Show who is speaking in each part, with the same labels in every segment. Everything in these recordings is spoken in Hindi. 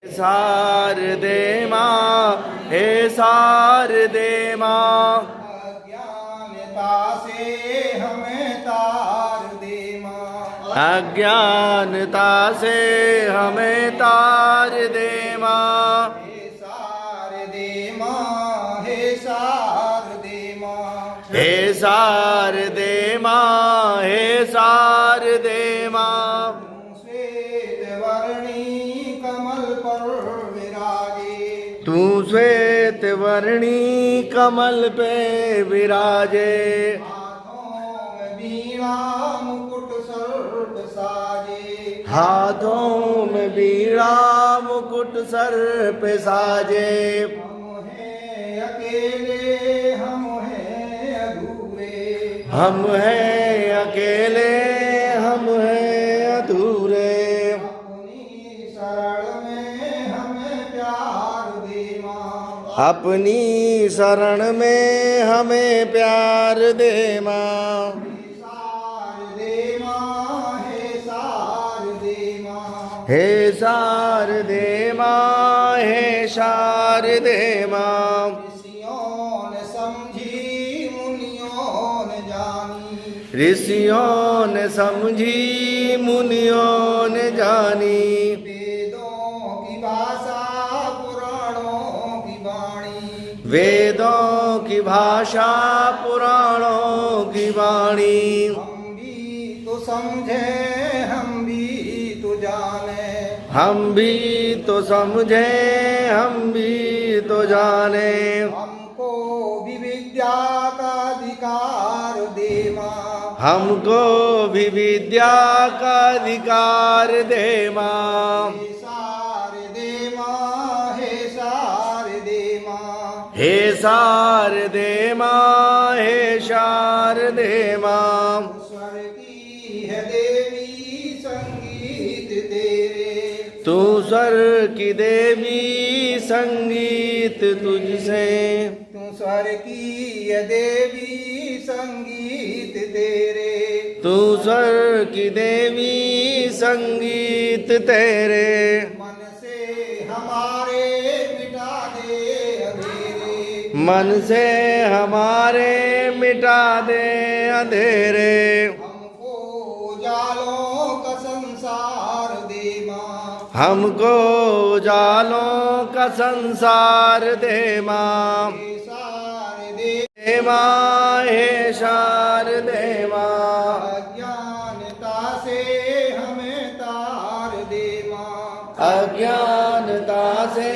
Speaker 1: शारदे माँ, हे शारदे माँ।
Speaker 2: अज्ञानता से हमें तार दे माँ,
Speaker 1: अज्ञानता से हमें तार दे माँ।
Speaker 2: हे शारदे माँ, हे शारदे माँ,
Speaker 1: हे शारदे माँ, हे शारदे माँ।
Speaker 2: श्वेत वर्णी कमल पर विराजे,
Speaker 1: तू श्वेत वर्णी कमल पे विराजे।
Speaker 2: हाथों में बीणा मुकुट सर्प साजे,
Speaker 1: हाथों में बीड़ा मुकुट सर पे साजे।
Speaker 2: हम हैं अकेले, हम हैं अधूरे,
Speaker 1: हम हैं अकेले, हम हैं अधूरे।
Speaker 2: अपनी शरण में हमें प्यार दे माँ,
Speaker 1: अपनी शरण में हमें प्यार दे माँ।
Speaker 2: शारदे माँ, हे शारदे माँ,
Speaker 1: हे शारदे माँ, हे शारदे माँ।
Speaker 2: ऋषियों ने समझी मुनियों ने जानी,
Speaker 1: ऋषियों ने समझी मुनियों ने जानी।
Speaker 2: वेदों की भाषा पुराणों की वाणी,
Speaker 1: वेदों की भाषा पुराणों की वाणी।
Speaker 2: हम भी तो समझे, हम भी तो जाने,
Speaker 1: हम भी तो समझे, हम भी तो जाने।
Speaker 2: हमको भी विद्या का अधिकार दे माँ,
Speaker 1: हमको भी विद्या का अधिकार दे माँ।
Speaker 2: हे शारदे माँ, हे शारदे माँ,
Speaker 1: हे शारदे माँ, हे शारदे माँ।
Speaker 2: स्वर की है देवी संगीत तेरे,
Speaker 1: तू स्वर की देवी संगीत तुझसे।
Speaker 2: तू स्वर की है देवी संगीत तेरे,
Speaker 1: तू स्वर की देवी संगीत तेरे।
Speaker 2: मन से हमारे मिटा दे अंधेरे,
Speaker 1: मन से हमारे मिटा दे अंधेरे।
Speaker 2: हमको उजालों का संसार दे माँ,
Speaker 1: हमको उजालों का संसार दे माँ।
Speaker 2: हे शारदे
Speaker 1: हे माँ, हे शारदे माँ।
Speaker 2: अज्ञानता से हमें तार दे माँ,
Speaker 1: अज्ञानता से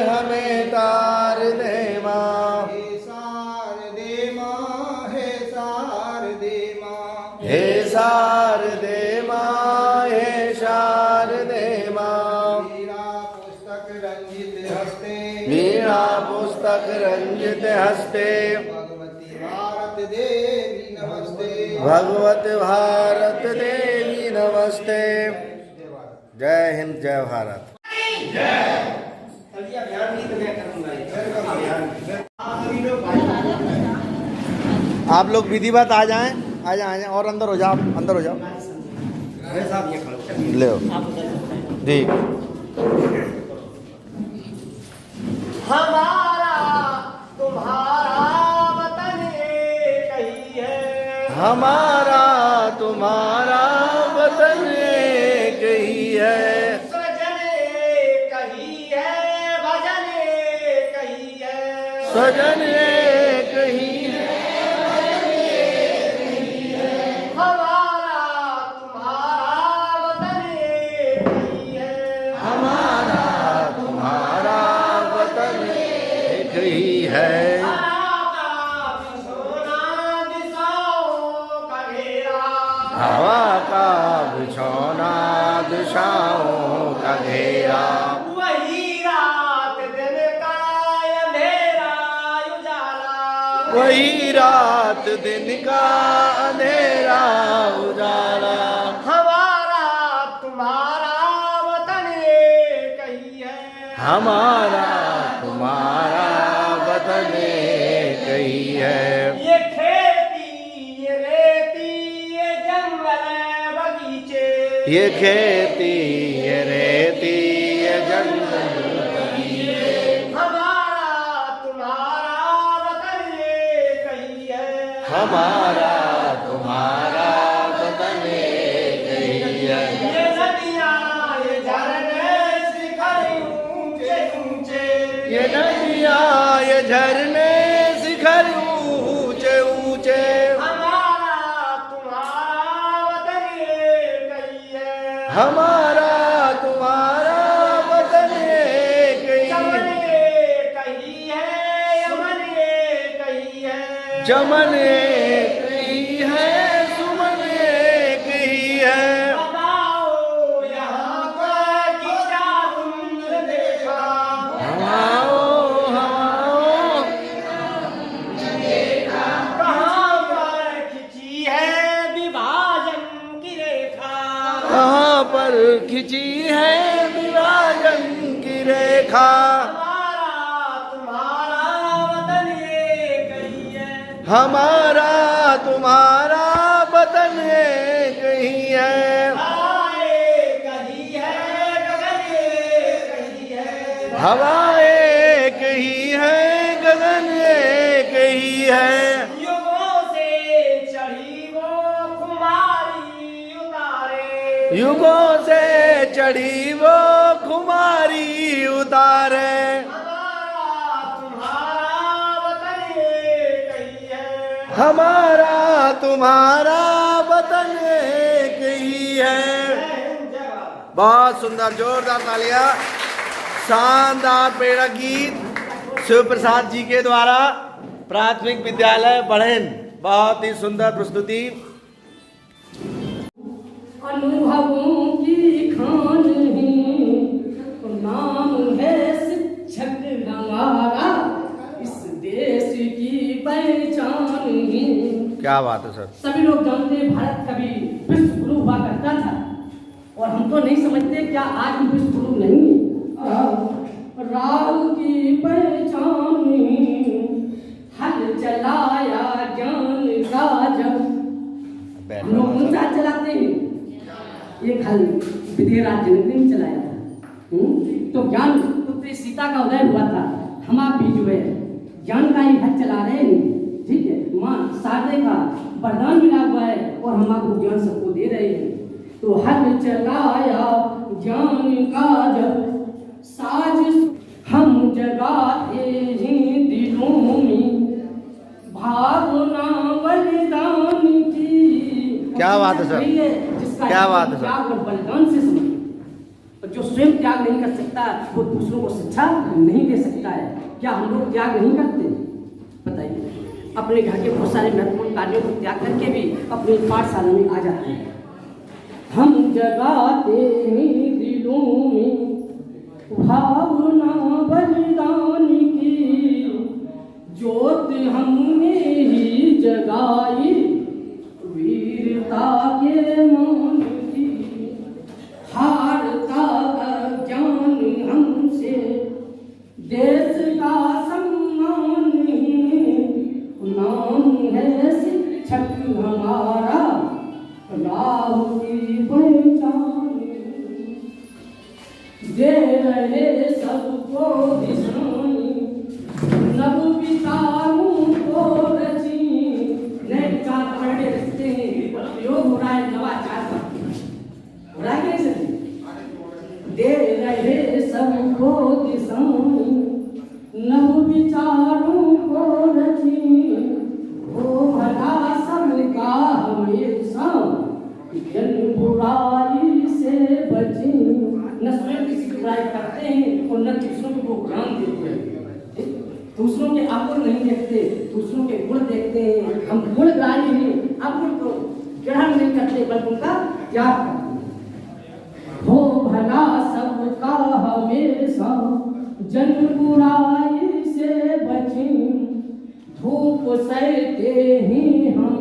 Speaker 1: हमें तार दे माँ।
Speaker 2: हे शारदे माँ, हे शारदे माँ,
Speaker 1: हे शारदे माँ, हे शारदे माँ।
Speaker 2: वीणा पुस्तक रंजित हस्ते,
Speaker 1: वीणा पुस्तक रंजित हस्ते।
Speaker 2: भगवती भारत देवी नमस्ते,
Speaker 1: भगवत भारत देवी नमस्ते। जय हिंद, जय भारत। आप लोग विधिवत आ जाएं, आ जाएं और अंदर हो जाओ, अंदर हो जाओ। ले जी।
Speaker 3: हमारा तुम्हारा वतन एक ही है,
Speaker 1: हमारा तुम्हारा वतन एक ही है।
Speaker 3: स्वजन एक ही है, भजन एक ही है,
Speaker 1: स्वजन एक ही है।
Speaker 3: हमारा तुम्हारा वतन एक ही है,
Speaker 1: हमारा तुम्हारा वतन एक ही है। हवा का बिछौना दिशाओं का घेरा।
Speaker 3: वही रात दिन का अंधेरा उजाला,
Speaker 1: वही रात दिन का अंधेरा उजाला।
Speaker 3: हमारा तुम्हारा वतन एक ही है,
Speaker 1: हमारा तुम्हारा वतन एक ही है।
Speaker 3: ये खेती ये रेती ये जंगल बगीचे,
Speaker 1: ये खेती ये रेती ये जंगल ये नदियाँ ये झरने शिखर ऊंचे ऊंचे,
Speaker 3: हमारा तुम्हारा वतन एक ही है।
Speaker 1: हमारा तुम्हारा वतन एक ही
Speaker 3: चमन
Speaker 1: है।
Speaker 3: एक ही है, यमन एक ही है।
Speaker 1: चमन एक ही है, सुमन एक ही है।
Speaker 3: बताओ यहाँ पर क्या तुमने देखा?
Speaker 1: हवाओ हवाओ
Speaker 3: कहाँ पर खिंची है विभाजन की रेखा?
Speaker 1: कहाँ पर खिंची है विभाजन की रेखा।
Speaker 3: हमारा तुम्हारा वतन एक ही है।
Speaker 1: हमारा तुम्हारा वतन एक ही है।
Speaker 3: हवा एक ही है, गगन एक ही है।
Speaker 1: हवा एक ही है, गगन एक ही है।
Speaker 3: युगों से चढ़ी वो खुमारी उतारे।
Speaker 1: युगों से चढ़ी वो खुमारी उतारे।
Speaker 3: हमारा तुम्हारा वतन एक ही है।
Speaker 1: हमारा तुम्हारा वतन एक ही है। बहुत सुंदर, जोरदार तालियां। शानदार प्रेरक गीत शिव प्रसाद जी के द्वारा प्राथमिक विद्यालय बढ़ेन। बहुत ही सुंदर प्रस्तुति।
Speaker 4: अनुभवों की खान है, नाम है शिक्षक हमारा, इस देश की पहचान है।
Speaker 1: क्या बात है सर।
Speaker 4: सभी लोग जानते हैं भारत कभी विश्व गुरु हुआ करता था, और हम तो नहीं समझते क्या आज भी विश्व गुरु नहीं है। राव की पहचान है, हल चलाया ज्ञान का जब। हम लोग कौन सा हल चलाते हैं? एक हल विधेयराज जनक ने चलाया था। तो ज्ञान पुत्री सीता का उदय हुआ था। हम आप भी जो है ज्ञान का ही हल चला रहे हैं। ठीक है, माँ शारदे का वरदान मिला हुआ है और हम आपको ज्ञान सबको दे रहे हैं। तो हल चलाया ज्ञान का जब, साज हम जगाते हैं दिलों में, भावना बलिदान की।
Speaker 1: क्या बात है सर।
Speaker 4: जिसका
Speaker 1: क्या बात है सर।
Speaker 4: त्याग और बलिदान से समझ, और जो स्वयं त्याग नहीं कर सकता वो दूसरों को शिक्षा नहीं दे सकता है। क्या हम लोग त्याग नहीं करते? बताइए। अपने घर के बहुत सारे महत्वपूर्ण कार्यों को त्याग करके भी अपनी पाठशाला में आ जाते हैं। हम जगाते हैं दिलों में भावना बलिदान की, ज्योत हमने ही जगाई वीरता के मान की। हारता अज्ञान हमसे देश का सम्मान है, नाम है शिक्षक हमारा, राह की पहचान। दे रहे सबको दिशाएं, नव विचारों को रची। नए विचार पढ़ने रखते हैं, प्रयोग हो रहा है नवाचार का, हो रहा है कैसे? दे रहे सबको दिशाएं, नव विचारों को रची। वो भला सबका हमेशा, जन बुराई से बची। न स्वयं किसी की बुराई करते हैं और न दूसरों को ज्ञान देते हैं। दूसरों के आकुल नहीं देखते, दूसरों के गुण देखते हैं। हम गुणग्राही हैं, अगुण को ग्रहण नहीं करते बल्कि उनका त्याग करते हैं। हो भला सबका हमेशा, जन बुराई से बची। धूप सहते ही हम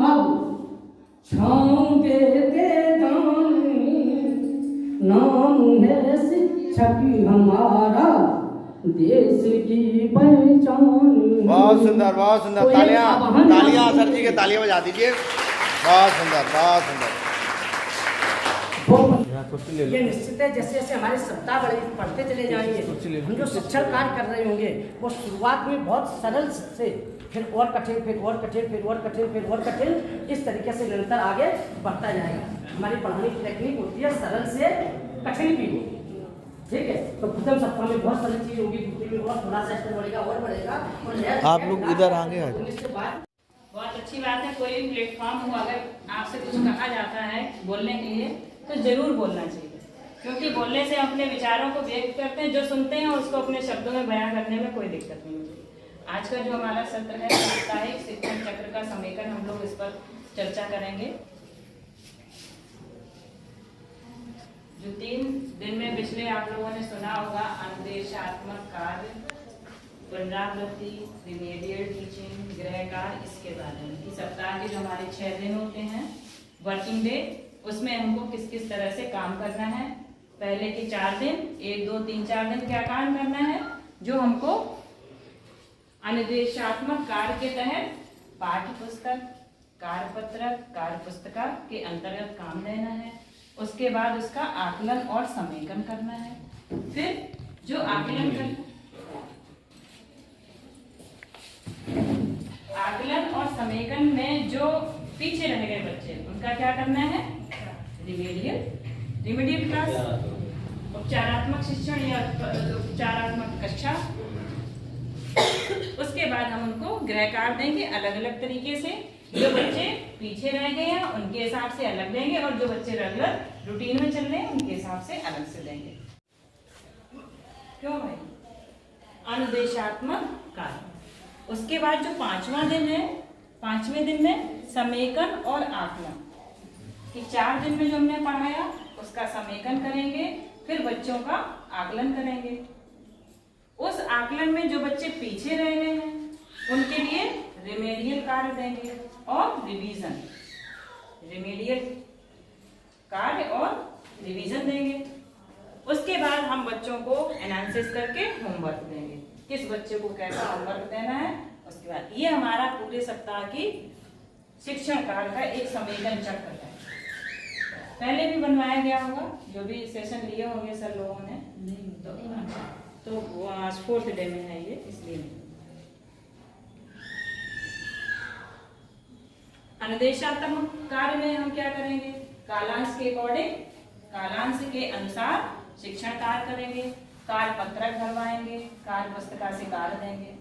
Speaker 4: अब, छाँव देते दान। नाम है शिक्षक हमारा, देश की पहचान।
Speaker 1: बहुत सुंदर, बहुत सुंदर।
Speaker 4: तो ये
Speaker 1: तालियां,
Speaker 4: आवाहन-
Speaker 1: तालियां सर जी के तालियां बजा दीजिए। बहुत सुंदर, बहुत सुंदर।
Speaker 4: ये निश्चित है, जैसे जैसे हमारे सप्ताह बड़े पढ़ते चले जाएंगे, हम जो शिक्षण कार्य कर रहे होंगे वो शुरुआत में बहुत सरल से, फिर और कठिन, फिर और कठिन, फिर और कठिन, फिर और कठिन, इस तरीके से निरंतर आगे बढ़ता जाएगा। हमारी पढ़ाने की टेक्निक होती है सरल से कठिन की हो। ठीक है। तो प्रथम सप्ताह में बहुत सारी चीज होगी, दूसरे में और थोड़ा सा स्तर बढ़ेगा और बढ़ेगा। और
Speaker 1: आप लोग इधर आगे आ जाओ।
Speaker 4: इसके बाद
Speaker 5: बहुत अच्छी बात है। कोई भी प्लेटफॉर्म हो, अगर आपसे कुछ कहा जाता है बोलने के लिए तो जरूर बोलना चाहिए, क्योंकि बोलने से अपने विचारों को व्यक्त करते हैं। जो सुनते हैं उसको अपने शब्दों में बयां करने में कोई दिक्कत नहीं होती। आज का जो हमारा सत्र है साप्ताहिक शिक्षण चक्र का समेकन, हम लोग इस पर चर्चा करेंगे। जो 3 दिन में पिछले आप लोगों ने सुना होगा, अनुदेशात्मक कार्य, पुनरावृत्ति, रिमेडियल टीचिंग, गृह कार्य, इसके बारे में कि सप्ताह के जो हमारे 6 दिन होते हैं वर्किंग डे, उसमें हमको किस किस तरह से काम करना है। पहले के 4 दिन 1, 2, 3, 4 दिन क्या काम करना है, जो हमको अनुदेशात्मक कार्य के तहत पाठ्य पुस्तक, कार्यपत्रक, कार्य पुस्तिका के अंतर्गत काम लेना है। उसके बाद उसका आकलन और समेकन करना है। फिर जो आकलन और समेकन में जो पीछे रह गए बच्चे, उनका क्या करना है, रिमेडियल क्लास, उपचारात्मक शिक्षण या उपचारात्मक कक्षा। उसके बाद हम उनको गृह कार्य देंगे अलग अलग तरीके से। जो बच्चे पीछे रह गए हैं उनके हिसाब से अलग देंगे, और जो बच्चे रेगुलर रूटीन में चल रहे हैं उनके हिसाब से अलग से देंगे। क्यों भाई? अनुदेशात्मक कार्य। उसके बाद जो 5वां दिन है, 5वें दिन में समेकन और आकलन, कि 4 दिन में जो हमने पढ़ाया उसका समेकन करेंगे, फिर बच्चों का आकलन करेंगे। उस आकलन में जो बच्चे पीछे रह गए हैं उनके लिए रिमेडियल कार्य देंगे और रिवीजन, रिमेडियल कार्य और रिवीजन देंगे। उसके बाद हम बच्चों को एनालिसिस करके होमवर्क देंगे, किस बच्चे को कैसा होमवर्क देना है। उसके बाद ये हमारा पूरे सप्ताह की शिक्षण कार्य का एक समेकन चक्र है। पहले भी बनवाया गया होगा, जो भी सेशन लिए होंगे सर लोगों ने, तो आज 4th डे में है ये, इसलिए। अनुदेशात्मक कार्य में हम क्या करेंगे, कालांश के अकॉर्डिंग, कालांश के अनुसार शिक्षण कार्य करेंगे, कार्य पत्रक भरवाएंगे, कार्य पुस्तिका से कार्य देंगे।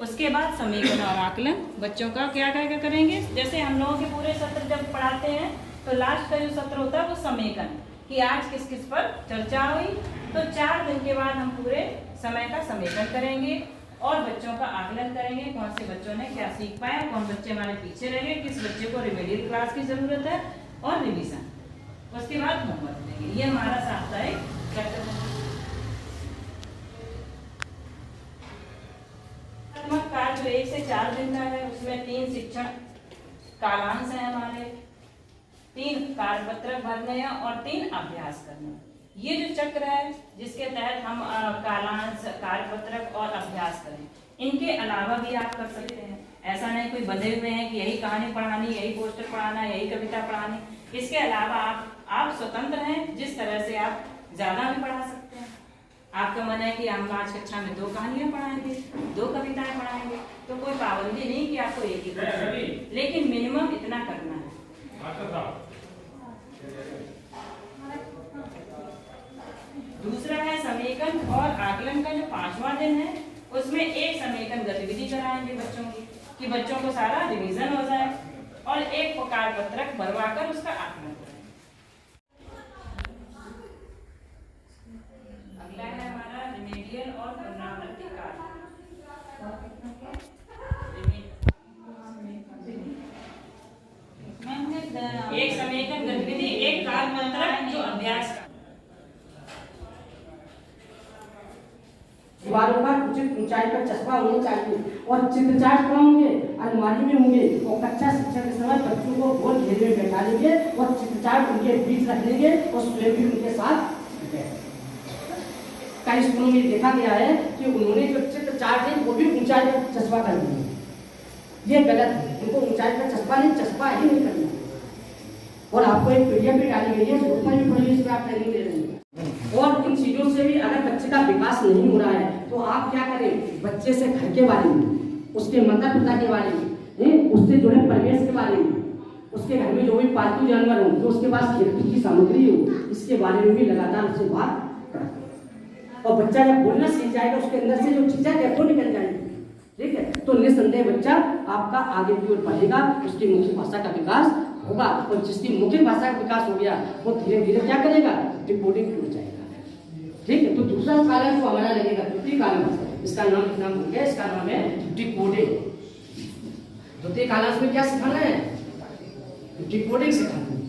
Speaker 5: उसके बाद समेकन और आकलन बच्चों का क्या क्या करेंगे। जैसे हम लोगों के पूरे सत्र जब पढ़ाते हैं तो लास्ट का जो सत्र होता है वो समेकन, कि आज किस किस पर चर्चा हुई। तो 4 दिन के बाद हम पूरे समय का समेकन करेंगे और बच्चों का आकलन करेंगे, कौन से बच्चों ने क्या सीख पाया, कौन बच्चे हमारे पीछे रह गए, किस बच्चे को रिमेडियल क्लास की जरूरत है, और रिवीजन। उसके बाद होमवर्क देंगे। ये हमारा साप्ताहिक चक्र है। कार्य जो 1 से 4 दिन का है, उसमें 3 शिक्षण कालांश है हमारे, 3 कार्यपत्रक भरने हैं और 3 अभ्यास करना। ये जो चक्र है जिसके तहत हम कालांश, कार्यपत्रक और अभ्यास करें, इनके अलावा भी आप कर सकते हैं। ऐसा नहीं कोई बंधे हुए हैं कि यही कहानी पढ़ानी, यही पोस्टर पढ़ाना, यही कविता पढ़ानी। इसके अलावा आप स्वतंत्र हैं, जिस तरह से आप ज्यादा भी पढ़ा सकते हैं। आपका मन है कि हम आज कक्षा में 2 कहानियां पढ़ाएंगे, 2 कविताएं पढ़ाएंगे, तो कोई पाबंदी नहीं कि आपको एक ही पढ़ाना, लेकिन मिनिमम इतना करना है। दूसरा है समेकन और आकलन का जो 5वां दिन है, उसमें एक समेकन गतिविधि कराएंगे बच्चों की, कि बच्चों को सारा रिवीजन हो जाए, और एक कार्य पत्रक भरवाकर उसका आकलन करें। अगला है हमारा रिमेडियल और पुनरावृत्ति कार्य। एक समेकन गतिविधि, एक कार्य पत्रक जो अभ्यास।
Speaker 4: दीवारों पर उचित ऊंचाई पर चस्पा होना चाहिए और चित्र चार्ट कहाँ होंगे, अलमारी में होंगे। और कक्षा शिक्षा के समय बच्चों को गोल घेरे में बैठा लेंगे और चित्र चार्ट उनके बीच रख लेंगे और स्वयं भी उनके साथ। कई स्कूलों में देखा गया है कि उन्होंने जो चित्र चार्ट है वो भी ऊंचाई पर चस्पा कर दिए। ये गलत है, उनको ऊंचाई पर चस्पा ही नहीं करना। और आपको एक PDF भी डाली गई है, उसमें भी पढ़िए, इसमें आप ट्रेनिंग ले रहे हैं। और इन चीजों से भी अगर बच्चे का विकास नहीं हो रहा है तो आप क्या करें, बच्चे से घर के बारे में, उसके माता पिता के बारे में, उससे जुड़े परिवेश के बारे में, उसके घर में जो भी पालतू जानवर हो, जो उसके पास खेती की सामग्री हो, इसके बारे में भी लगातार उससे बात करें। और बच्चा जब बोलना सीख जाएगा, उसके अंदर से जो चीजें है वो निकल जाएगी, ठीक है। तो निस्संदेह बच्चा आपका आगे की ओर बढ़ेगा, उसकी मुख्य भाषा का विकास होगा। और जिसकी मुख्य भाषा का विकास हो गया वो धीरे धीरे क्या करेगा, डिकोडिंग हो जाएगा, ठीक है। तो दूसरा कालन जो हमारा लगेगा द्वितीय कालन, इसका नाम हो गया, इसका नाम है डिकोडिंग। द्वितीय कालांश में क्या सिखाना है, डिकोडिंग सिखाना है।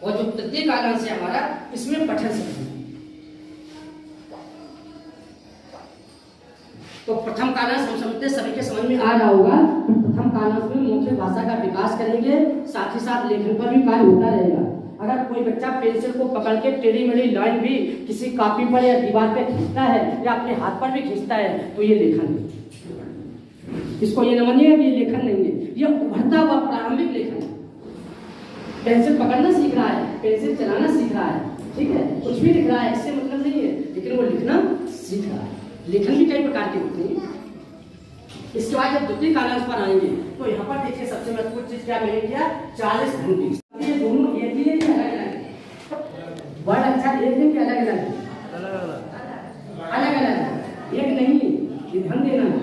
Speaker 4: और जो तृतीय कालांश है हमारा, इसमें पठन सिखाना है। तो प्रथम कालांश हम समझते सभी के समझ में आ रहा होगा। प्रथम कालांश में मुख्य भाषा का विकास करेंगे, साथ ही साथ लेखन पर भी कार्य होता रहेगा। अगर कोई बच्चा पेंसिल को पकड़ के टेढ़ी मेढ़ी लाइन भी किसी कॉपी पर या दीवार पे खींचता है, या अपने हाथ पर भी खींचता है, तो ये लेखन है। इसको ये न मानिएगा कि ये लेखन नहीं है, ये उभरता हुआ प्रारंभिक लेखन है। पेंसिल पकड़ना सीख रहा है, पेंसिल चलाना सीख रहा है, ठीक है, कुछ भी लिख रहा है, इससे मतलब नहीं है, लेकिन वो लिखना सीख रहा है। लेखन भी कई प्रकार के होते हैं। इसके बाद जब द्वितीय कालांश पर आएंगे तो यहाँ पर देखिए सबसे महत्वपूर्ण चीज क्या मैंने किया, 40 घंटे। ये दोनों एक ही है कि अलग अलग है? वर्ड अक्षर एक है कि अलग अलग है? अलग अलग है, एक नहीं। ये ध्यान देना है,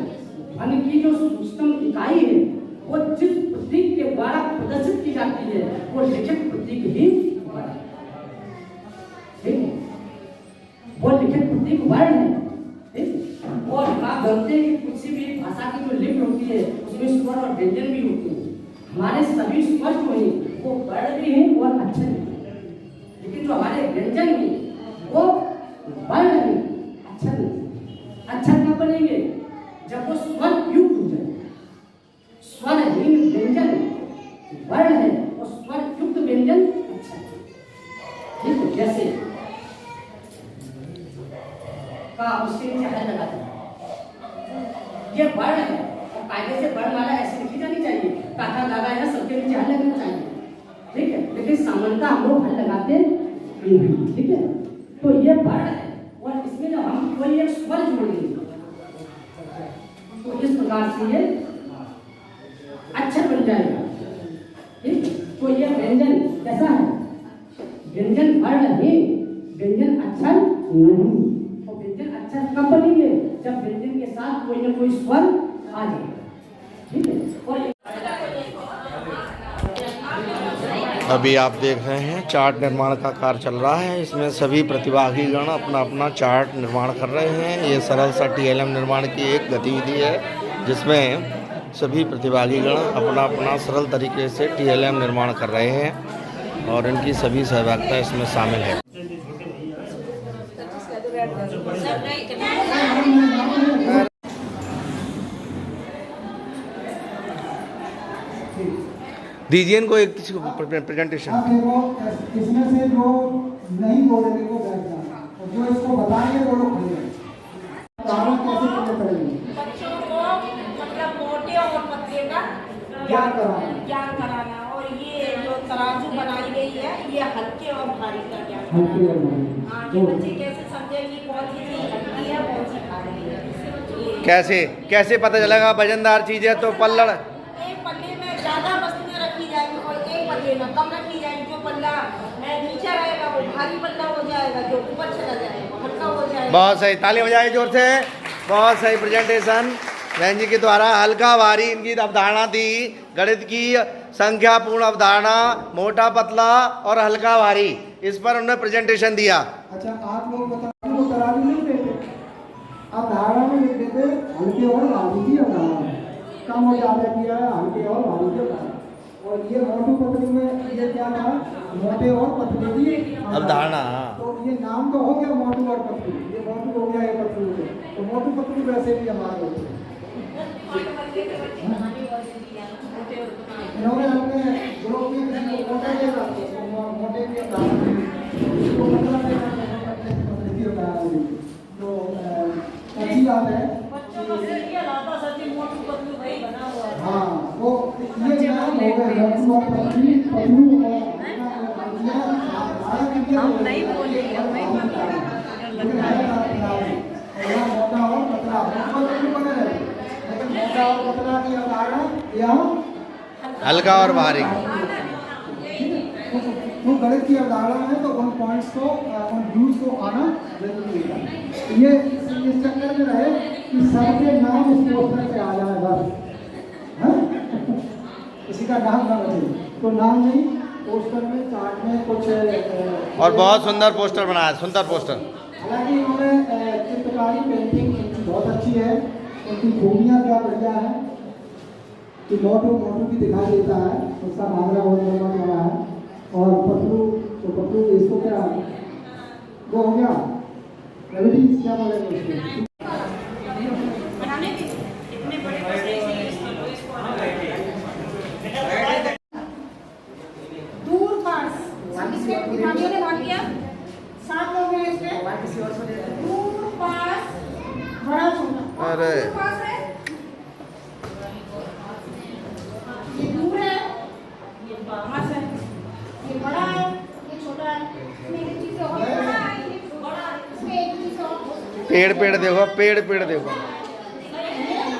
Speaker 4: ध्वनि की जो सूक्ष्म इकाई है वो जिस प्रतीक के द्वारा प्रदर्शित की जाती है वो लिखित प्रतीक ही है, वो लिखित प्रतीक वर्ण है। और आप जानते हैं कि किसी भी भाषा की जो लिपि होती है उसमें स्वर और व्यंजन भी होते हैं। हमारे सभी स्वर जो हैं वो वर्ण भी हैं और अक्षर भी हैं, लेकिन जो हमारे व्यंजन हैं वो वर्ण हैं, अक्षर नहीं। अक्षर कब बनेंगे, जब वो स्वर युक्त हो जाए। स्वरहीन व्यंजन वर्ण है और स्वर युक्त व्यंजन अक्षर, ठीक है। जैसे का उसके नीचे हल लगाते हैं, ये वर्ण है और कायदे से वर्णमाला ऐसे लिखी जानी चाहिए, काका दादा है सबके नीचे हल लगना चाहिए, ठीक है। लेकिन सामान्यतः हम लोग हल लगाते नहीं, ठीक है। तो ये वर्ण है और इसमें जब हम कोई एक स्वर जोड़ेंगे तो इस प्रकार से ये अक्षर बन जाएगा, ठीक है। तो ये व्यंजन कैसा है, व्यंजन वर्ण है, व्यंजन अक्षर नहीं। अच्छा कब बनेंगे, जब व्यंजन के साथ कोई ना कोई स्वर आ जाए, ठीक है। और
Speaker 1: अभी आप देख रहे हैं चार्ट निर्माण का कार्य चल रहा है। इसमें सभी प्रतिभागीगण अपना अपना चार्ट निर्माण कर रहे हैं। ये सरल सा TLM निर्माण की एक गतिविधि है जिसमें सभी प्रतिभागीगण अपना अपना सरल तरीके से TLM निर्माण कर रहे हैं और इनकी सभी सहभागिता इसमें शामिल है। दीजिए इनको एक प्रेजेंटेशन।
Speaker 2: आप देखो इसमें से जो नहीं बोलेंगे वो बैठ जाए और जो इसको बताएंगे वो लोग खड़े रहें। कारण कैसे करने पड़ेंगे,
Speaker 5: बच्चों को मतलब मोटे और पतले का ज्ञान कराना। और ये जो तराजू बनाई गई है ये हल्के और भारी का ज्ञान कराना। हाँ, ये बच्चे कैसे समझेंगे कौन सी चीज हल्की है कौन सी भारी है।
Speaker 1: कैसे कैसे पता चलेगा वजनदार चीज है तो पल्लड़,
Speaker 5: एक पल्ले में ज्यादा वस्तुएं रखी जाएगी और एक पल्ले में कम रखी जाएगी। जो पल्ला नीचे रहेगा वो भारी पल्ला हो जाएगा, जो ऊपर चला जाएगा वो हल्का हो जाएगा।
Speaker 1: बहुत सही, ताली बजाइए जोर से। बहुत सही प्रेजेंटेशन बहन जी के द्वारा। हल्का भारी इनकी अवधारणा थी, गणित की संख्या पूर्ण अवधारणा, मोटा पतला और हल्का भारी, इस पर उन्होंने प्रेजेंटेशन दिया।
Speaker 2: अच्छा आप लोग बताओ, वो तराजू नहीं देते, आप धारणा में लिख देते हल्के और भारी की अवधारणा, कम और ज्यादा किया है हल्के और भारी की अवधारणा। और ये मोटू पतलू में ये क्या था, मोटे और पतले की
Speaker 1: अवधारणा।
Speaker 2: तो ये नाम तो हो गया मोटू और पतलू, ये मोटू हो गया ये पतलू हो गया। तो मोटू पतलू वैसे भी हमारे होते हैं। इन्होंने अपने ग्रुप में किसी को मोटा देगा तो मोटे के इसको पतला देगा पतले की उदाहरण दी। तो अच्छी बात है। हाँ वो ये नाम हो गए मोटू और पतली, पतलू हम नहीं बोलेंगे, हम नहीं बोलेंगे। मोटा और पतला बिल्कुल बने रहे, लेकिन मोटा और पतला की अवधारणा यहाँ
Speaker 1: हल्का और भारी।
Speaker 2: तो गणित की अवधारणा है, तो उन पॉइंट्स को, उन व्यूज को आना जरूरी है। ये इस चक्कर में रहे कि सबके नाम उस पोस्टर पे आ जाए बस, हाँ? किसी का नाम ना बचे, तो नाम नहीं, पोस्टर में, चार्ट में कुछ।
Speaker 1: और बहुत सुंदर पोस्टर बनाया, सुंदर पोस्टर।
Speaker 2: हालांकि उन्होंने चित्रकारी पेंटिंग बहुत अच्छी है, उनकी खूबियाँ क्या बढ़िया है कि मोटू भी दिखाई देता है, उसका नागरा बहुत लंबा चौड़ा है, और पतलू इसको क्या वो हो गया रेवटी क्या बोलेंगे उसको।
Speaker 5: इतने बड़े
Speaker 6: दूर पास इसके विभागियों ने भाग लिया, 7 लोग हैं इसमें। दूर पास बड़ा छोटा,
Speaker 1: अरे
Speaker 6: दूर पास है, ये दूर है, ये पास है, ये बड़ा है, ये छोटा है, इसमें एक चीज और बड़ा है, ये बड़ा है, इसमें एक चीज और।
Speaker 1: पेड़ देखो, पेड़ देखो।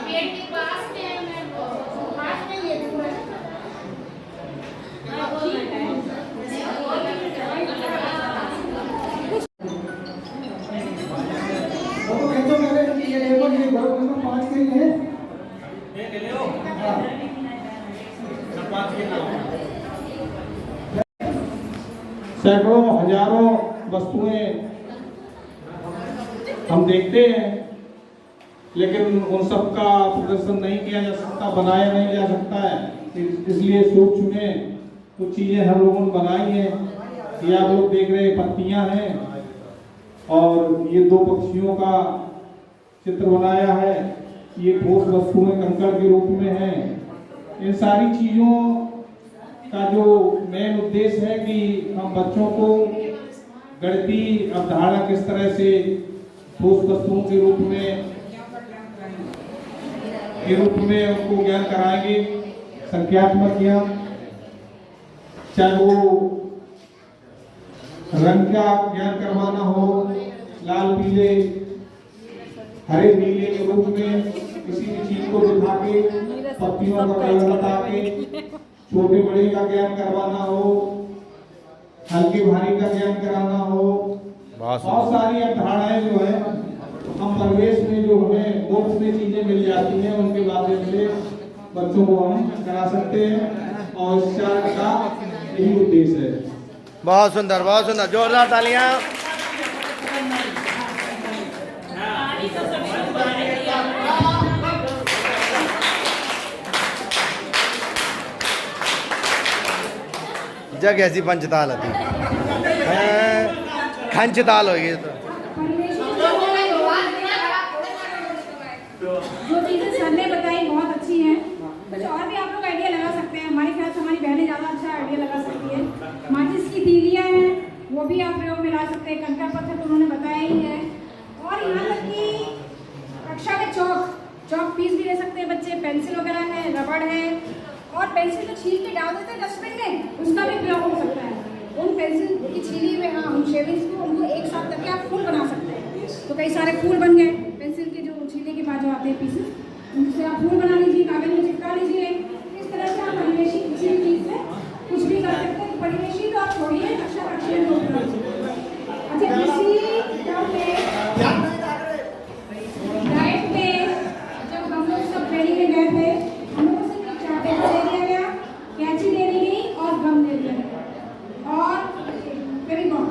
Speaker 6: पेड़ के पास में है, पास में ये दूर है।
Speaker 7: सैकड़ों हजारों वस्तुएं हम देखते हैं, लेकिन उन सब का प्रदर्शन नहीं किया जा सकता, बनाया नहीं जा सकता है। इसलिए सूक्ष्म में कुछ चीजें हम लोगों ने बनाई हैं। ये आप लोग देख रहे हैं पत्तियां हैं, और ये 2 पक्षियों का चित्र बनाया है। ये ठोस वस्तुएं कंकड़ के रूप में हैं। इन सारी चीजों का जो मेन उद्देश्य है कि हम बच्चों को गणितीय अवधारणा किस तरह से ठोस वस्तुओं के रूप में उनको ज्ञान कराएंगे, संख्यात्मक ज्ञान, चाहे वो रंग का ज्ञान करवाना हो, लाल पीले हरे नीले के रूप में किसी भी चीज को दिखा के, पत्तियों का कलर बता के, छोटे बड़े का ज्ञान करवाना हो, हल्के भारी का ज्ञान कराना हो, बहुत सारी अवधारणाएं जो है हम परिवेश में जो हमें मुफ्त में चीजें मिल जाती हैं, उनके माध्यम से बच्चों को हम करा सकते हैं, और इस चार्ट का यही उद्देश्य है।
Speaker 1: बहुत सुंदर, जोरदार तालियां। जग ऐसी पंचताल थी, खंचताल हो गई।
Speaker 6: जो चीजें सर ने बताई बहुत अच्छी हैं, कुछ और भी आप लोग आइडिया लगा सकते हैं। हमारे ख्याल से हमारी बहनें ज़्यादा अच्छा आइडिया लगा सकती है। माचिस की तीलियाँ हैं, वो भी आप प्रयोग में ला सकते हैं। कंकड़ पत्थर तो उन्होंने बताया ही है। और यहाँ तक कि कक्षा में चौक पीस भी ले सकते हैं बच्चे, पेंसिल वगैरह है, रबड़ है, और पेंसिल जो छील के डाल देते हैं डस्टबिन में, उसका भी प्रयोग हो सकता है। उन पेंसिल की छीली हुए उन शेविंग्स को उनको एक साथ करके आप फूल बना सकते हैं। तो कई सारे फूल बन गए। पेंसिल के जो छीले के बाद जो आते हैं पीसेस, उनसे आप फूल बना लीजिए, कागज में चिपका लीजिए। इस तरह से आप परिवेशी किसी भी चीज़ से कुछ भी कर सकते हैं। परिवेशी तो आप छोड़िए, कक्षा में अच्छा डाइट में जब हम लोग सब ट्रेनिंग में गए थे, हम लोगों से चार्ट पेपर दे दिया गया, कैंची दे दी गई और गम दे दिया गया और फेविकॉल,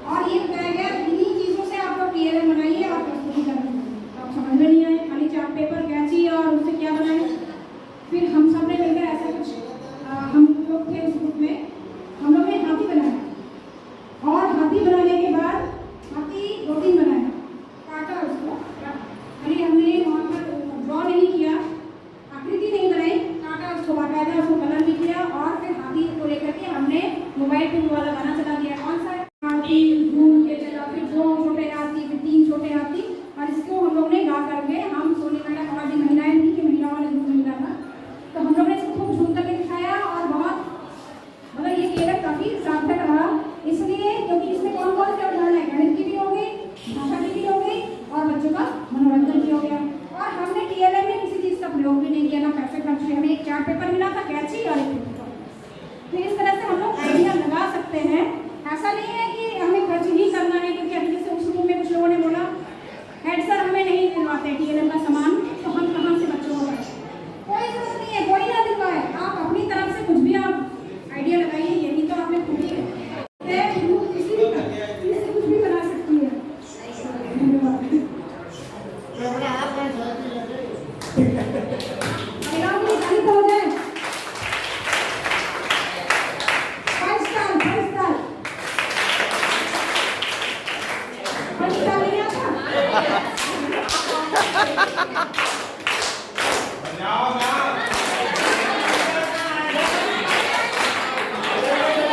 Speaker 6: और ये बताया गया इन्हीं चीज़ों से आप लोग पीएलएम बनाइए और प्रस्तुति करेंगे। आप समझ में नहीं आए, खाली चार्ट पेपर, कैंची और उससे क्या बनाए। फिर हम सब ने मिलकर ऐसा कुछ, हम लोग थे उस ग्रुप में, हम लोग ने हाथी बनाया, और हाथी बनाने के बाद हाथी 2-3 बनाया, काटा उसको। अरे हमने वहाँ पर ड्रॉ नहीं किया, आकृति नहीं बनाई, काटा उसको, बाकायदा उसको कलर भी किया, और फिर हाथी को लेकर के हमने मोबाइल पे वाला गाना चला दिया। कौन सा हाथी घूम के चला, फिर 2 छोटे हाथी, फिर 3 छोटे हाथी, और इसको हम लोग ने गा करके, हम सोनी मैडम हमारी महिलाएं थी कि महिलाओं ने ग्रुप मिला था, तो हम लोग ने इसको खूब झूम करके दिखाया, और बहुत मतलब ये केवल काफ़ी सार्थक रहा। इसलिए क्योंकि इसमें कौन कौन से अवधारणा है, गणित की भी हो गई, भाषा की भी हो गई, और बच्चों का मनोरंजन भी हो गया। और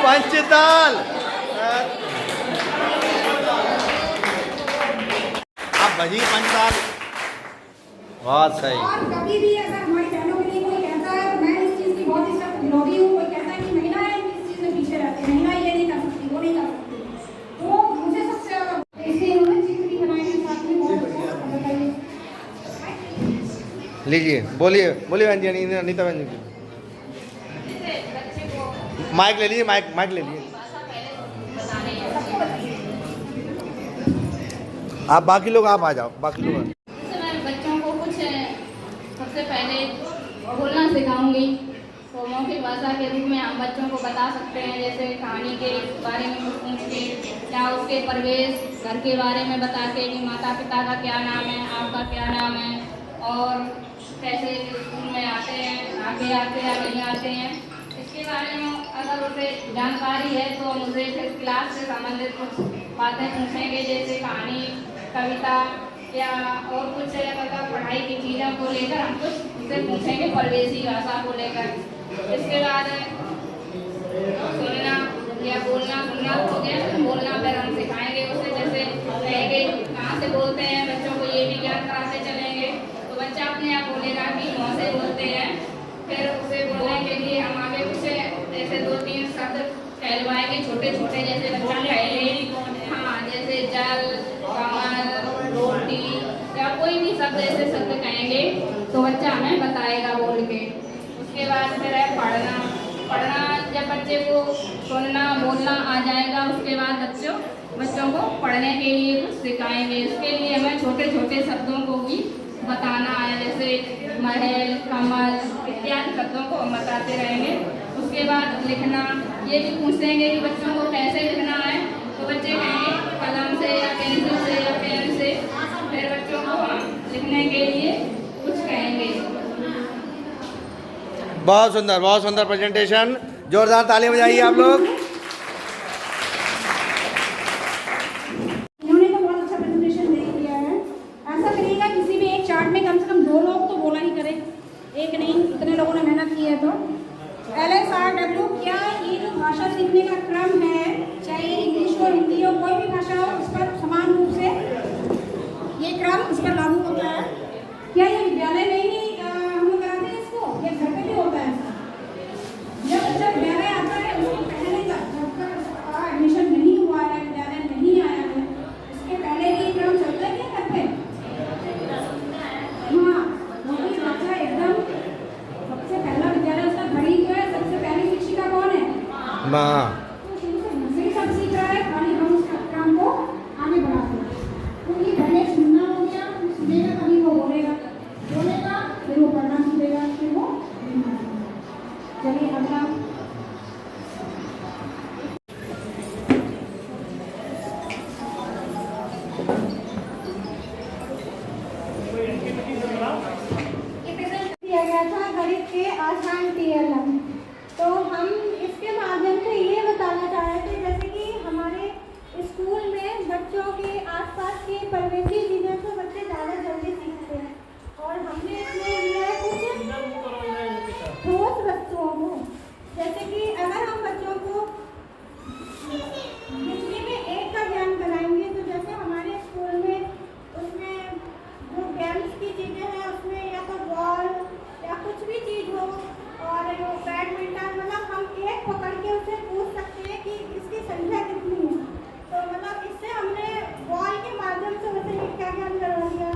Speaker 1: पंचताल। आप बजी पंचताल। बहुत सही।
Speaker 6: और कभी भी अगर हमारी बहनों के लिए कोई कहता है तो मैं इस चीज़ की बहुत ही सख्त विरोधी हूँ। कोई कहता है कि महिलाएं इस चीज़ में पीछे रहती हैं, महिला ये नहीं कर सकती, वो नहीं कर सकती, तो मुझे सबसे ज़्यादा इसलिए उन्होंने चित्र भी बनाए हैं साथ में। बहुत अच्छा। बताइए,
Speaker 1: लीजिए, बोलिए बोलिए बहन जी, अनीता बहन जी। माइक ले लीजिए, माइक ले लीजिए। आप बाकी लोग आप आ जाओ, बाकी लोग
Speaker 8: जैसे मैं बच्चों को कुछ सबसे पहले बोलना सिखाऊंगी, तो मौखिक भाषा के रूप में हम बच्चों को बता सकते हैं, जैसे कहानी के बारे में कुछ पूछ के, या उसके परिवेश घर के बारे में बता के कि माता पिता का क्या नाम है, आपका क्या नाम है, और कैसे स्कूल में आते हैं, आगे आते हैं या नहीं आते हैं, इसके बारे में अगर उसे जानकारी है तो हम उसे फिर क्लास से संबंधित कुछ बातें पूछेंगे, जैसे कहानी, कविता या और कुछ मतलब पढ़ाई की चीज़ों को लेकर हम कुछ उससे पूछेंगे, परिवेशी भाषा को लेकर। इसके बाद सुनना या बोलना, सुनना हो गया, बोलना फिर हम सिखाएंगे उसे, जैसे कहेंगे कहाँ से बोलते हैं, बच्चों को ये भी ज्ञान कराते चलेंगे, तो बच्चा अपने आप बोलेगा कि वहाँ से बोलते हैं। फिर उसे बोलने के लिए हम आगे कुछ जैसे 2-3 शब्द कहलवाएंगे छोटे छोटे, जैसे बच्चा कहेंगे हाँ, जैसे जल, कमल, रोटी या कोई भी शब्द ऐसे शब्द कहेंगे तो बच्चा हमें बताएगा बोल के। उसके बाद फिर है पढ़ना। जब बच्चे को सुनना बोलना आ जाएगा, उसके बाद बच्चों को पढ़ने के लिए कुछ सिखाएंगे। इसके लिए हमें छोटे छोटे शब्दों को भी बताना है, जैसे महल, कमल इत्यादि शब्दों को हम बताते रहेंगे। उसके बाद लिखना, ये भी पूछेंगे कि बच्चों को कैसे लिखना है, तो बच्चे कहेंगे कलम से या पेंसिल से या पेन से। फिर बच्चों को हम लिखने के लिए कुछ कहेंगे।
Speaker 1: बहुत सुंदर प्रेजेंटेशन, जोरदार ताली बजाइए आप लोग।
Speaker 6: इन्होंने तो बहुत अच्छा प्रेजेंटेशन दे दिया है। ऐसा करिएगा किसी भी एक चार्ट में कम से कम 2 लोग तो बोला ही करें, एक नहीं, इतने लोगों ने मेहनत की है। तो LSRW, क्या ये जो भाषा सीखने का क्रम है, चाहे ये इंग्लिश हो, हिंदी हो, कोई भी भाषा हो, उस पर समान रूप से ये क्रम उस पर लागू होता है? क्या ये विद्यालय में ही हम लोग कराते हैं इसको, या घर पे भी होता है ऐसा? जब बच्चा विद्यालय आता है उसके पहले जब तक एडमिशन नहीं हुआ है, विद्यालय नहीं आया है, उसके पहले भी क्रम चलता है क्या घर पे? हाँ, वही बच्चा एकदम सबसे पहला विद्यालय उसका घर ही जो है, सबसे पहली शिक्षिका कौन है?
Speaker 1: माँ।
Speaker 6: तो शुरू से घर से ही सब सीख रहा है, खाली हम उस काम को आगे बढ़ाते हैं। क्योंकि पहले सुनना हो गया, सुनेगा तभी वो बोलेगा, फिर वो पढ़ना सीखेगा, फिर वो लिखना सीखेगा। चलिए अगला। दिया गया था गणित के आसान TLM, तो हम इसके माध्यम से ये बताना चाह रहे थे, जैसे कि हमारे स्कूल में बच्चों के आसपास के परिवेशी चीज़ों को बच्चे ज़्यादा जल्दी सीखते हैं, और हमने इसमें लिया है कुछ ठोस वस्तुओं को, जैसे कि अगर हम बच्चों को बिजली में एक का ज्ञान कराएंगे, तो जैसे हमारे स्कूल में उसमें जो गेम्स की चीज़ें हैं उसमें या तो बॉल या कुछ भी चीज़ हो, और बैडमिंटन, मतलब हम एक पकड़ के उसे पूछ सकते हैं कि इसकी संख्या कितनी है। तो मतलब इससे हमने बॉल के माध्यम से उसे क्या ज्ञान करवा दिया।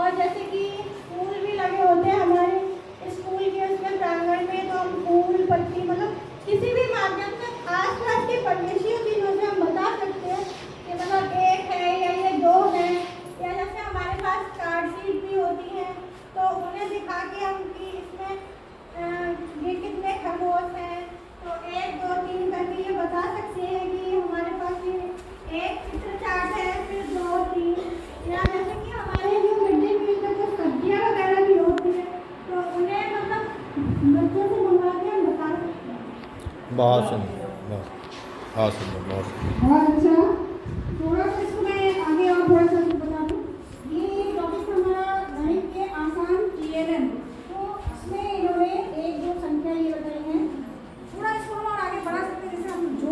Speaker 6: और जैसे कि फूल भी लगे होते हैं हमारे स्कूल के उसमें प्रांगण में, तो हम फूल पत्ती मतलब किसी भी माध्यम से आसपास की परिवेशी चीज़ों से हम बता सकते हैं कि मतलब 1 है या ये 2 है, या जैसे हमारे पास कार्ड शीट भी होती है, तो उन्हें दिखा के हम कि इसमें ये कितने खरगोश हैं, तो 1, 2, 3 करके ये बता सकते हैं कि हमारे पास ये एक चित्र चार्ट है, फिर 2, 3, या जैसे कि हमारे जो मिड डे मील में जो सब्जियाँ वगैरह भी होती है, तो उन्हें मतलब बच्चों से मंगवा के हम बता सकते हैं।
Speaker 1: बहुत सुंदर, बहुत सुंदर।
Speaker 6: बहुत अच्छा। थोड़ा सा इसको मैं आगे और थोड़ा सा बता दूँ। ये टॉपिक हमारा गणित के आसान TLM, तो इसमें इन्होंने 1, 2 संख्या ये बताई हैं। थोड़ा इसको हम और आगे बढ़ा सकते हैं, जैसे हम जो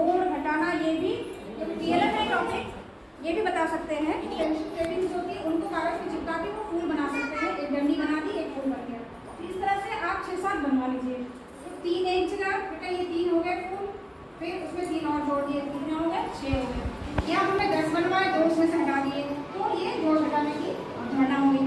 Speaker 6: सकते हैं, पेंसिल शेडिंग्स होती है उनको कागज पे चिपका के वो फूल बना सकते हैं। एक डंडी बना दी, एक फूल बन गया। इस तरह से आप 6-7 बनवा लीजिए। तो 3 इंच का बेटा ये 3 हो गए फूल, फिर उसमें 3 और जोड़ दिए, 3 हो गए 6 हो गए। या हमने 10 बनवाए, 2 उसमें से हटा दिए, तो ये जोड़ घटाने की अवधारणा हुई।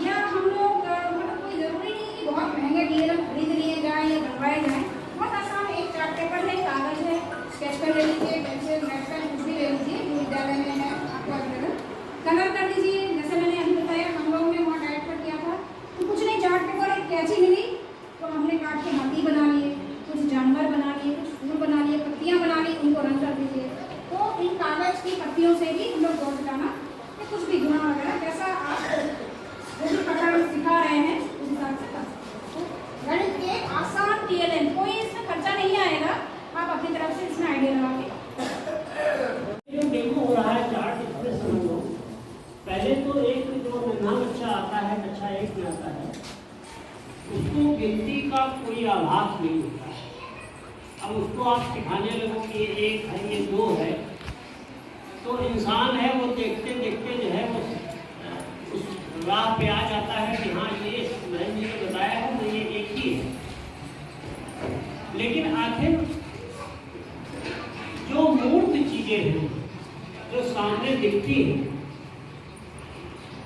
Speaker 6: या हम लोग मतलब कोई ज़रूरी नहीं कि बहुत महंगे डीएलएम खरीद लिए जाए या बनवाए जाएँ। बहुत आसान, एक चार्ट पेपर है, कागज है, स्केच पेन ले लीजिए, पेंसिल, रेड पेन कुछ भी ले लीजिए जो विद्यालय में है आपको अवेलेबल। कलर कर दीजिए, जैसे मैंने अभी बताया हम लोगों ने वहाँ डाइट पर किया था। तो कुछ नहीं, चार्ट पेपर एक कैंची मिली तो हमने काट के हाथी बना लिए, कुछ जानवर बना लिए, कुछ फूल बना लिए, पत्तियाँ बना ली, उनको रंग कर दीजिए। तो इन कागज की पत्तियों से भी हम लोग जोड़ घटाना या कुछ भी गुणा वगैरह कैसा आप जो भी प्रकार सिखा रहे हैं उस हिसाब से कर सकते हैं। तो गणित के आसान डीएलएम, कोई इसमें खर्चा नहीं आएगा, आप अपनी तरफ से इसमें आइडिया लगा के
Speaker 9: जो डेमो हो रहा है चार्ट, इसमें समझ लो पहले तो एक जो नन्हा बच्चा आता है, कक्षा 1 में आता है, उसको गिनती का कोई आभास नहीं होता है। अब उसको आप सिखाने लगो कि ये 1 है, ये 2 है, तो इंसान है वो देखते देखते जो है वो उस राह पे आ जाता है कि हाँ ये मैंने जो बताया है तो ये 1 ही है। लेकिन आखिर जो मूर्त चीजें हैं जो सामने दिखती हैं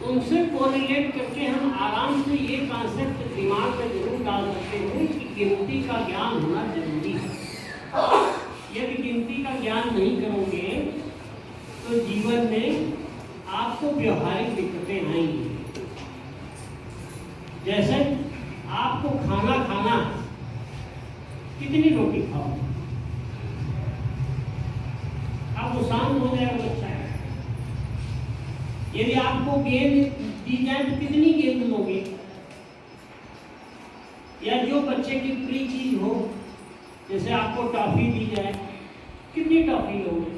Speaker 9: उनसे कोरिलेट करके हम आराम से ये कॉन्सेप्ट दिमाग में जरूर डाल सकते हैं कि गिनती का ज्ञान होना जरूरी है। यदि गिनती का ज्ञान नहीं करोगे तो जीवन में आपको व्यवहारिक दिक्कतें आएंगी। जैसे आपको खाना खाना, कितनी रोटी खाओ, अब वो शांत हो जाएगा बच्चा है। यदि आपको गेंद दी जाए तो कितनी गेंद लोगे, या जो बच्चे की प्रिय चीज हो, जैसे आपको टॉफी दी जाए, कितनी टॉफी लोगे।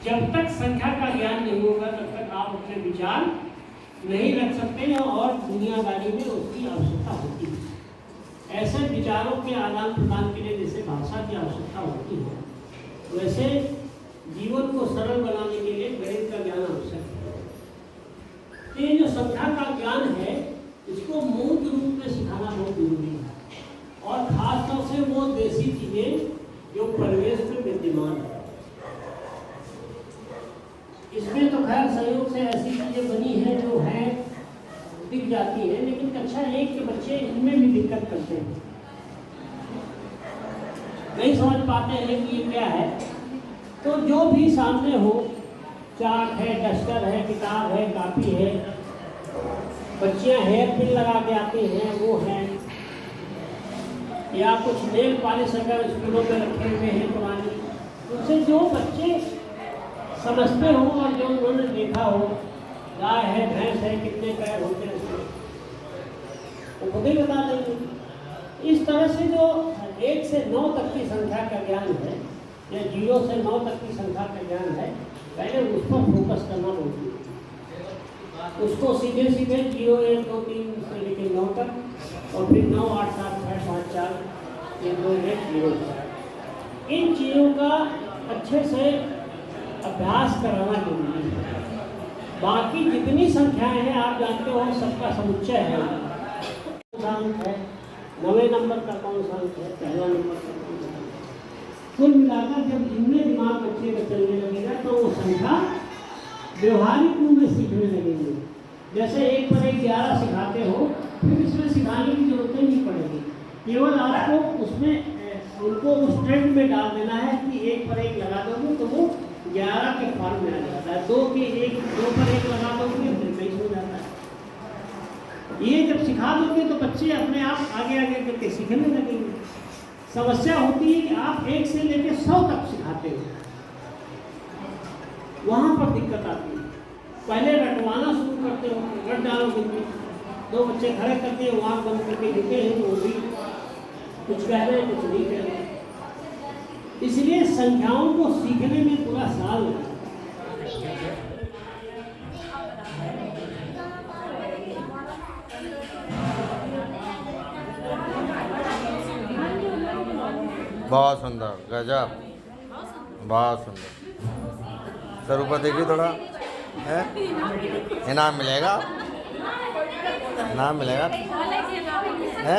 Speaker 9: जब तक संख्या का ज्ञान नहीं होगा तब तक आप अपने विचार नहीं रख सकते हैं और दुनियादारी में उसकी आवश्यकता होती है। ऐसे विचारों के आदान प्रदान के लिए जैसे भाषा की आवश्यकता होती है, वैसे जीवन को सरल बनाने के लिए गणित का ज्ञान आवश्यक है। ये जो संख्या का ज्ञान है इसको मूर्त रूप में सिखाना बहुत जरूरी है, और खास तौर से वो देसी चीजें जो परिवेश में विद्यमान है। इसमें तो खैर संयोग से ऐसी चीजें बनी हैं जो हैं दिख जाती हैं, लेकिन कक्षा 1 के बच्चे इनमें भी दिक्कत करते हैं, नहीं समझ पाते हैं कि ये क्या है। तो जो भी सामने हो, चार्ट है, डस्टर है, किताब है, कापी है, बच्चियां हेयर पिन लगा के आती हैं वो हैं, या कुछ नेल पॉलिश अगर स्कूलों में रखे हुए हैं पुरानी, उनसे जो बच्चे समझते हो और जो उन्होंने देखा हो, गाय है, भैंस है, कितने पैर होते हैं उसमें, वो खुद ही बता देंगे। इस तरह से जो 1 से 9 तक की संख्या का ज्ञान है या 0 से 9 तक की संख्या का ज्ञान है, पहले उस पर फोकस करना बहुत जरूरी है। उसको सीधे सीधे 0, 1, 2, 3 से लेकर 9 तक, और फिर 9, 8, 7, 6, 5, 4, 1, 2, 1, 0। इन चीज़ों का अच्छे से अभ्यास कराना जरूरी है। बाकी जितनी संख्याएं हैं आप जानते हो सबका समुच्चय है। कौन सा अंक है, 9वें नंबर का कौन सा अंक है, पहला नंबर का कौन सा अंक है, कुल मिलाकर जब इनमें दिमाग बच्चे का चलने लगेगा तो वो संख्या व्यवहारिक रूप में सीखने लगेंगे। जैसे 1 पर 1 11 सिखाते हो, फिर इसमें सिखाने की जरूरत नहीं पड़ेगी, केवल आपको उसमें उनको उस ट्रेंड में डाल देना है कि 1 पर 1 लगा दोगे तो वो 11 के फॉर्म में आ जाता है, 2 पर 1 लगा दोगे फिर 23 हो जाता है। ये जब सिखा दोगे तो बच्चे अपने आप आगे आगे करके सीखने लगेंगे। समस्या होती है कि आप 1 से लेकर 100 तक सिखाते हो, वहाँ पर दिक्कत आती है। पहले रटवाना शुरू करते हो, रट डालो गिनती, 2 बच्चे खड़े करते हैं, वहाँ बंद करके लिखते हैं, वो भी कुछ कह रहे हैं कुछ नहीं कह रहे। इसलिए संख्याओं को सीखने में पूरा साल लगता है।
Speaker 1: बहुत सुंदर, गजब, बहुत सुंदर, सर ऊपर देखिए थोड़ा है, इनाम मिलेगा, इनाम मिलेगा है।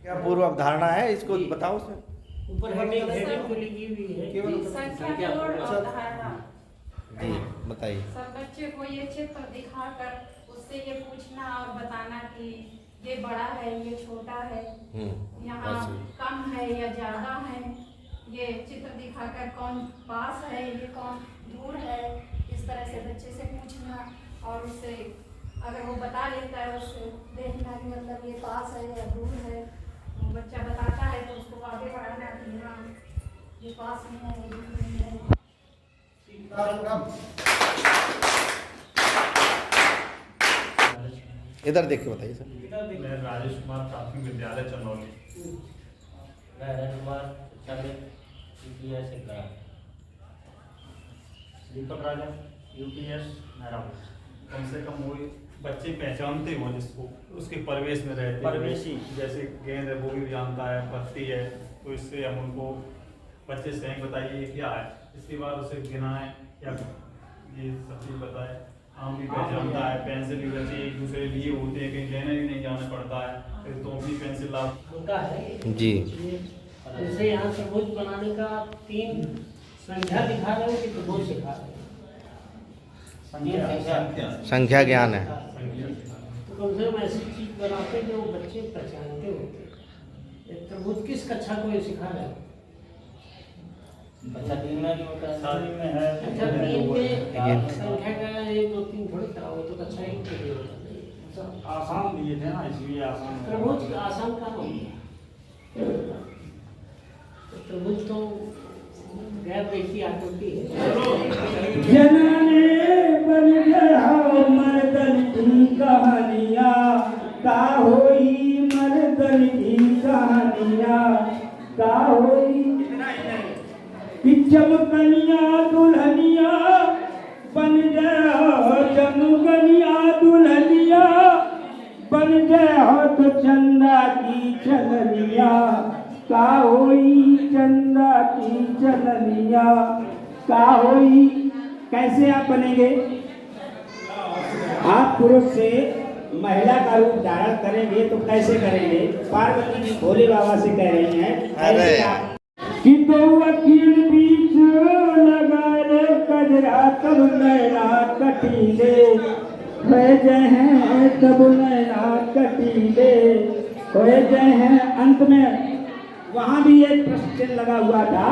Speaker 1: क्या पूर्व अवधारणा है, इसको बताओ सर।
Speaker 9: ऊपर हमें हेडिंग को लिखी हुई है
Speaker 1: जी बताइए।
Speaker 10: सब बच्चे को ये चित्र दिखाकर उससे ये पूछना और बताना कि ये बड़ा है, ये छोटा है, यहाँ कम है या ज्यादा है। ये चित्र दिखाकर कौन पास है, ये कौन दूर है, इस तरह से बच्चे से पूछना और उससे अगर वो बता लेता है उससे देखना कि मतलब ये पास है या दूर है। बच्चा बताता है तो उसको आगे बढ़ाना कि हाँ ये पास में है, ये दूर में है।
Speaker 1: इधर देख के बताइए सर।
Speaker 11: मैं राजेश कुमार प्राथमिक विद्यालय चंदौली।
Speaker 9: मैं राजकुमार
Speaker 11: दीपक राजा यूपीएस नारायण। कम से कम वो बच्चे पहचानते हो जिसको उसके परिवेश में रहते, परिवेशी जैसे गेंद है वो भी जानता है, पत्ती है, तो इससे हम उनको बच्चे से बताइए क्या है, इसके बाद उसे गिनाएं या ये सब चीज़ बताएं। आम भी पहचानता है, पेंसिल भी बच्चे एक दूसरे लिए होते हैं, कहीं लेने भी नहीं जाना पड़ता है, फिर तो भी पेंसिल ला
Speaker 9: होता है
Speaker 1: जी।
Speaker 9: जैसे यहाँ त्रिभुज बनाने का 3 संख्या दिखा रहे हो कि त्रिभुज सिखा रहे हो?
Speaker 1: संख्या ज्ञान है।
Speaker 9: तो कम से कम ऐसी चीज बनाते जो बच्चे पहचानते होते। त्रिभुज किस कक्षा को ये सिखा रहे हो?
Speaker 3: अच्छा 3 में भी होता है, 7 में है।
Speaker 9: अच्छा 3 में संख्या का 1 2 3 थोड़ी कराओ, तो कक्षा 1 के लिए होता है।
Speaker 11: आसान दिए थे ना इसलिए आसान।
Speaker 9: त्रिभुज आसान काम हो गया। त्रिभुज तो गैर रेखीय आकृति है।
Speaker 2: जनने बन गया मर्दन की कहानियाँ, का होई मर्दन की कहानियाँ, का होई कि चमकनिया दुल्हनिया बन गया, चमकनिया दुल्हनिया बन गया तो चंदा की चलनिया, का होई चंदा की चलनिया, का होई। कैसे आप बनेंगे? आप पुरुष से महिला का रूप धारण करेंगे तो कैसे करेंगे? पार्वती जी भोले बाबा से कह रही हैं कि 2 वकील बीच लगाए कजरा तब नैना कटीले, हो जय हैं तब नैना कटीले, हो जय हैं। अंत में वहां भी एक प्रश्न चिन्ह लगा हुआ था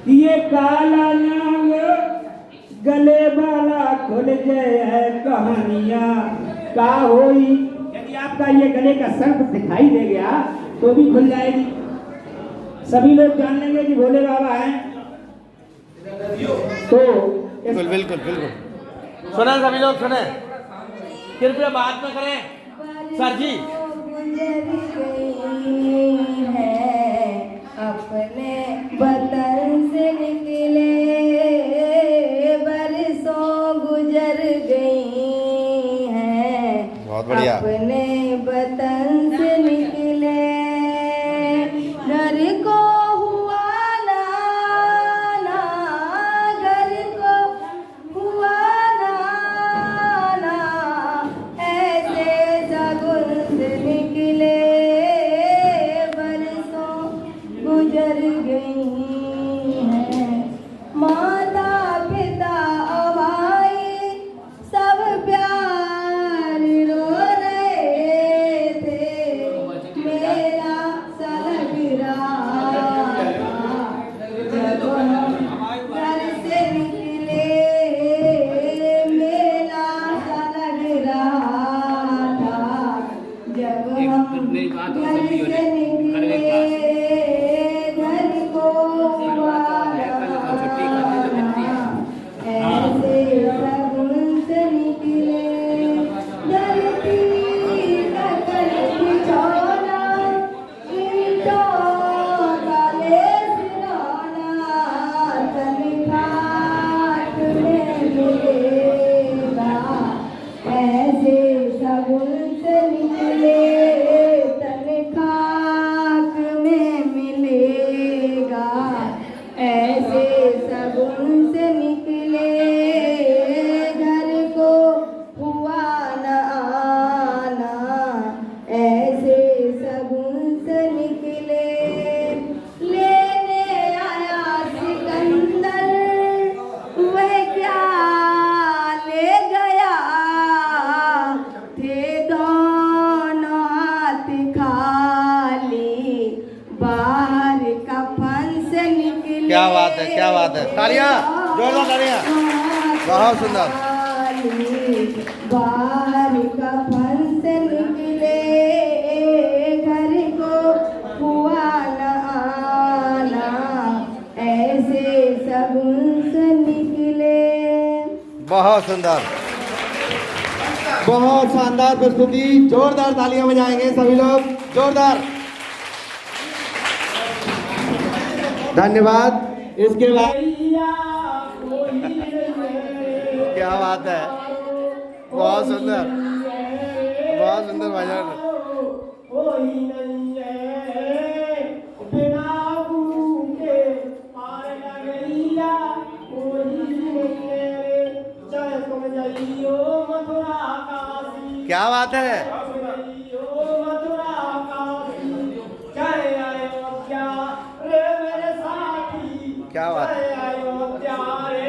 Speaker 2: कि ये काला नाग गले वाला खुल गए है कहानियां, का होई। यदि आपका ये गले का सर्प दिखाई दे गया तो भी खुल जाएगी, सभी लोग जान लेंगे कि भोले बाबा हैं। तो
Speaker 1: बिल्कुल बिल्कुल बिल्कुल सुने सभी लोग, सुने कृपया बात में करें सर जी।
Speaker 6: अपने वतन से निकले बरसों गुजर गई हैं,
Speaker 1: बहुत बढ़िया।
Speaker 6: अपने वतन से निकले घर को हुआ ना, घर को हुआ ना, ऐसे सगुन से निकले बरसों गुजर गई ऐसे सगुन से निकले घर को हुआ न आना, ऐसे सगुन से निकले लेने आया सिकंदर, वह क्या ले गया, थे दोनों हाथ खाली, बाहर कफन से निकले।
Speaker 1: क्या बात है, क्या बात है, तालियां, जोरदार तालियां, बहुत सुंदर।
Speaker 6: बाहर कफन से निकले घर को हुआ न आना, ऐसे सगुन से निकले।
Speaker 1: बहुत सुंदर,
Speaker 2: बहुत शानदार प्रस्तुति, जोरदार तालियां बजाएंगे सभी लोग, जोरदार। धन्यवाद। इसके बाद
Speaker 1: क्या बात है, बहुत सुंदर, बहुत सुंदर भजन। क्या बात है, क्या बात है।